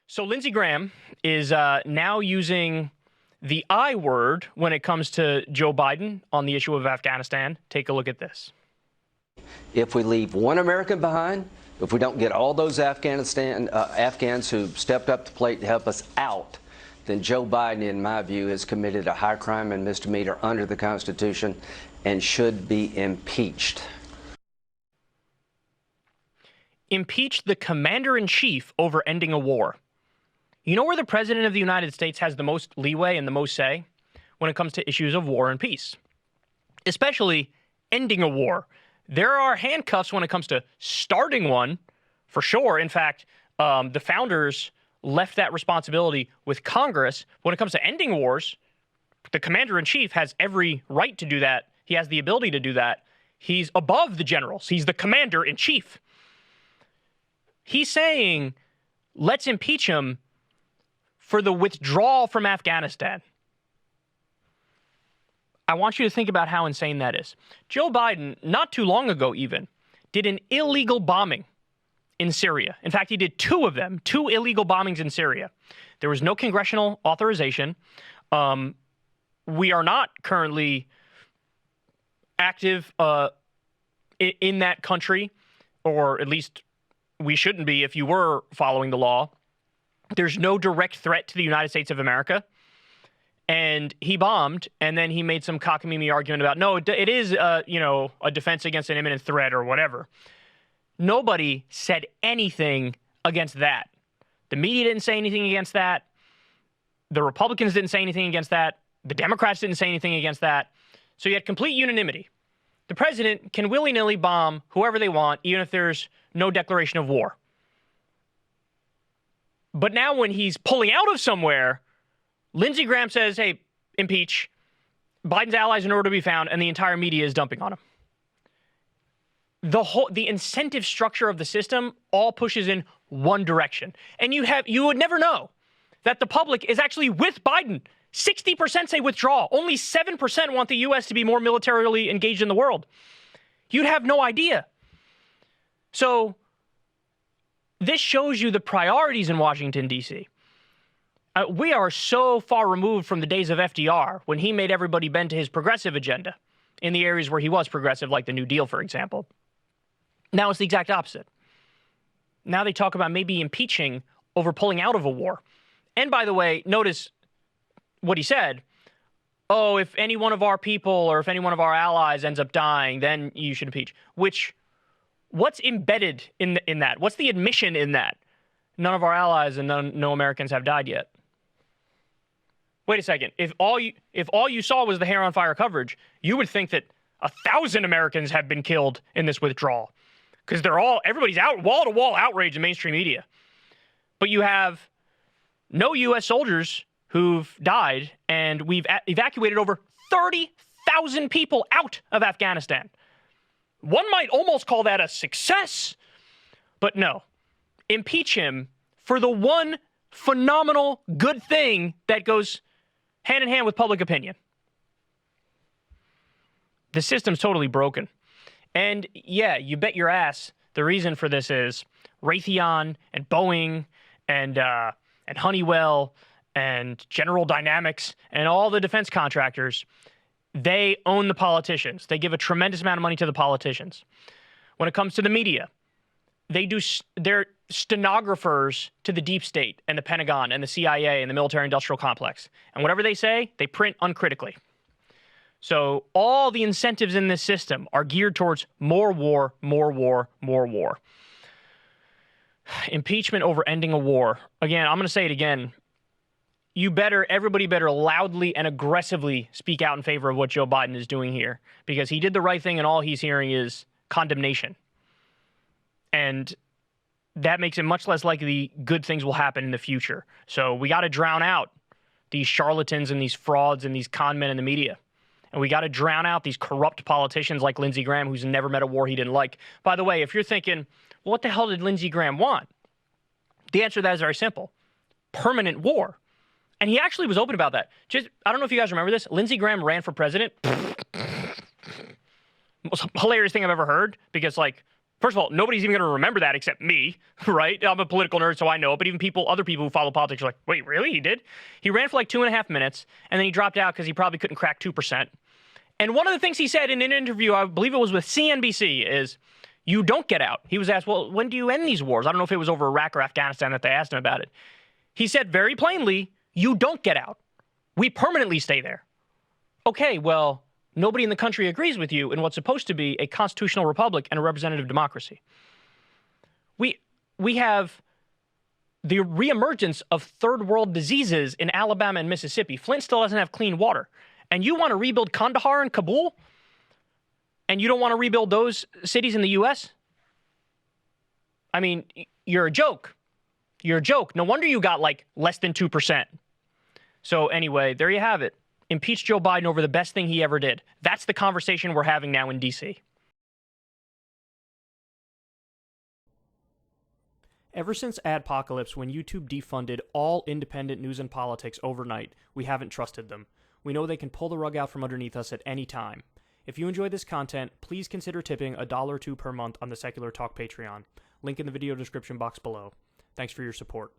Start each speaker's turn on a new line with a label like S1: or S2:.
S1: So Lindsey Graham is now using the I word when it comes to Joe Biden on the issue of Afghanistan. Take a look at this.
S2: If we leave one American behind, if we don't get all those Afghans who stepped up to the plate to help us out, then Joe Biden, in my view, has committed a high crime and misdemeanor under the Constitution and should be impeached.
S1: Impeach the commander-in-chief over ending a war. You know where the president of the United States has the most leeway and the most say? When it comes to issues of war and peace, especially ending a war. There are handcuffs when it comes to starting one, for sure. In fact, the founders left that responsibility with Congress. When it comes to ending wars, the commander-in-chief has every right to do that. He has the ability to do that. He's above the generals. He's the commander-in-chief. He's saying, let's impeach him for the withdrawal from Afghanistan. I want you to think about how insane that is. Joe Biden, not too long ago even, did an illegal bombing in Syria. In fact, he did two of them, two illegal bombings in Syria. There was no congressional authorization. We are not currently active in that country, or at least we shouldn't be if you were following the law. There's no direct threat to the United States of America. And he bombed, and then he made some cockamamie argument about, no, it is, a defense against an imminent threat or whatever. Nobody said anything against that. The media didn't say anything against that. The Republicans didn't say anything against that. The Democrats didn't say anything against that. So you had complete unanimity. The president can willy-nilly bomb whoever they want, even if there's no declaration of war. But now when he's pulling out of somewhere, Lindsey Graham says, hey, impeach. Biden's allies are nowhere to be found, and the entire media is dumping on him. The incentive structure of the system all pushes in one direction. And you would never know that the public is actually with Biden. 60% say withdraw. Only 7% want the U.S. to be more militarily engaged in the world. You'd have no idea. So this shows you the priorities in Washington, D.C. We are so far removed from the days of FDR when he made everybody bend to his progressive agenda in the areas where he was progressive, like the New Deal, for example. Now it's the exact opposite. Now they talk about maybe impeaching over pulling out of a war. And by the way, notice what he said. Oh, if any one of our people or if any one of our allies ends up dying, then you should impeach. What's embedded in that? What's the admission in that? None of our allies and no Americans have died yet. Wait a second. If all you saw was the hair on fire coverage, you would think that 1,000 Americans have been killed in this withdrawal, because everybody's out wall to wall outrage in mainstream media. But you have no U.S. soldiers who've died, and we've evacuated over 30,000 people out of Afghanistan. One might almost call that a success, but no. Impeach him for the one phenomenal good thing that goes hand in hand with public opinion. The system's totally broken. And yeah, you bet your ass the reason for this is Raytheon and Boeing and Honeywell and General Dynamics and all the defense contractors. They own the politicians. They give a tremendous amount of money to the politicians. When it comes to the media, they're stenographers to the deep state and the Pentagon and the CIA and the military-industrial complex. And whatever they say, they print uncritically. So all the incentives in this system are geared towards more war, more war, more war. Impeachment over ending a war. Again, I'm going to say it again. Everybody better loudly and aggressively speak out in favor of what Joe Biden is doing here, because he did the right thing and all he's hearing is condemnation. And that makes it much less likely good things will happen in the future. So we got to drown out these charlatans and these frauds and these con men in the media. And we got to drown out these corrupt politicians like Lindsey Graham, who's never met a war he didn't like. By the way, if you're thinking, well, what the hell did Lindsey Graham want? The answer to that is very simple. Permanent war. And he actually was open about that. I don't know if you guys remember this. Lindsey Graham ran for president. Most hilarious thing I've ever heard, because First of all, nobody's even going to remember that except me, right? I'm a political nerd, so I know it. But even other people who follow politics are like, wait, really? He did? He ran for like 2.5 minutes, and then he dropped out because he probably couldn't crack 2%. And one of the things he said in an interview, I believe it was with CNBC, is you don't get out. He was asked, well, when do you end these wars? I don't know if it was over Iraq or Afghanistan that they asked him about it. He said very plainly, you don't get out. We permanently stay there. Okay, well, nobody in the country agrees with you in what's supposed to be a constitutional republic and a representative democracy. We have the reemergence of third world diseases in Alabama and Mississippi. Flint still doesn't have clean water. And you want to rebuild Kandahar and Kabul? And you don't want to rebuild those cities in the U.S.? I mean, you're a joke. You're a joke. No wonder you got like less than 2%. So anyway, there you have it. Impeach Joe Biden over the best thing he ever did. That's the conversation we're having now in D.C. Ever since Adpocalypse, when YouTube defunded all independent news and politics overnight, we haven't trusted them. We know they can pull the rug out from underneath us at any time. If you enjoy this content, please consider tipping $1 or $2 per month on the Secular Talk Patreon. Link in the video description box below. Thanks for your support.